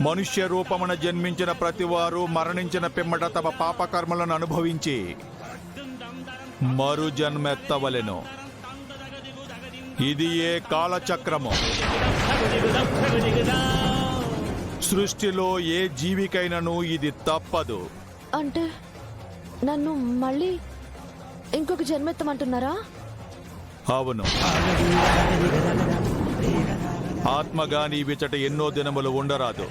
మనుష్య రూపమున జన్మించిన ప్రతివారు మరణించిన పిమ్మట తమ పాపకర్మలను అనుభవించి మరు జన్మెత్తవలెను. ఇది ఏ కాలచక్రము. సృష్టిలో ఏ జీవికైనను ఇది తప్పదు. అంటే నన్ను మళ్ళీ ఇంకొక జన్మెత్తమంటున్నారా? అవును. ఆత్మగా నీవిచట ఎన్నో దినములు ఉండరాదు.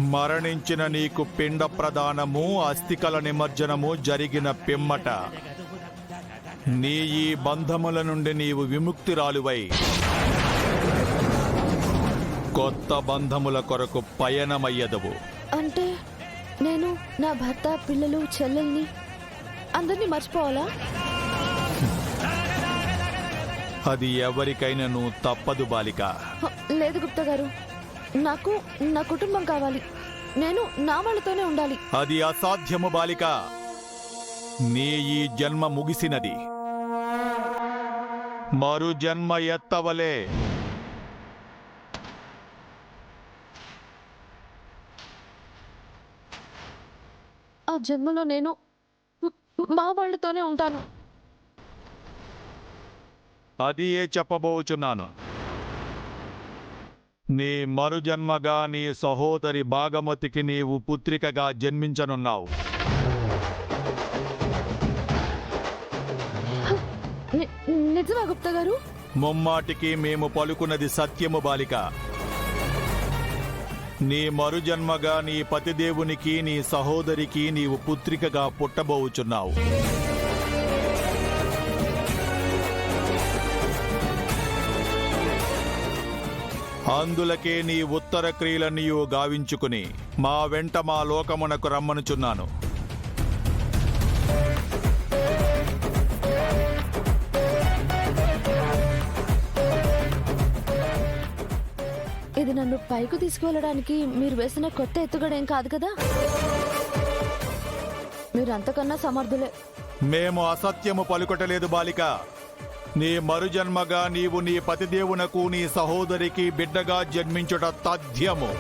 మరణించిన నీకు పిండ ప్రదానము అస్థికల నిమజ్జనము జరిగిన పిమ్మట నీ ఈ బంధముల నుండి నీవు విముక్తిరాలువై కొత్త బంధముల కొరకు పయనమయ్యదవు. అంటే నేను నా భర్త, పిల్లలు, చెల్లెల్ని అందరినీ మర్చిపోవాలా? అది ఎవరికైనాను తప్పదు బాలిక. లేదు గుప్తా గారు, నాకు నా కుటుంబం కావాలి. నేను నా వాళ్ళతోనే ఉండాలి. అది అసాధ్యము బాలిక. నీ ఈ జన్మ ముగిసినది. మరు జన్మ ఎత్తవలే. ఆ జన్మలో నేను మా వాళ్ళతోనే ఉంటాను. అది ఏ చెప్పబోచున్నాను. నీ మరు జన్మగా నీ సహోదరి భాగమతికి నీవు పుత్రికగా జన్మించనున్నావు. నిజమా గుప్తా గారు? ముమ్మాటికి మేము పలుకున్నది సత్యము బాలిక. నీ మరు జన్మగా నీ పతిదేవునికి నీ సహోదరికి నీవు పుత్రికగా పుట్టబోచున్నావు. అందులకే నీ ఉత్తర క్రియలన్నీయు గావించుకుని మా వెంట మా లోకమునకు రమ్మనుచున్నాను. ఇది నన్ను పైకి తీసుకువెళ్ళడానికి మీరు వేసిన కొత్త ఎత్తుగడేం కాదు కదా? మీరు అంతకన్నా సమర్థులే. మేము అసత్యము పలుకటలేదు బాలిక. నీ మరుజన్మగా నీవు నీ పతిదేవునకు నీ సహోదరికి బిడ్డగా జన్మించుట తథ్యము.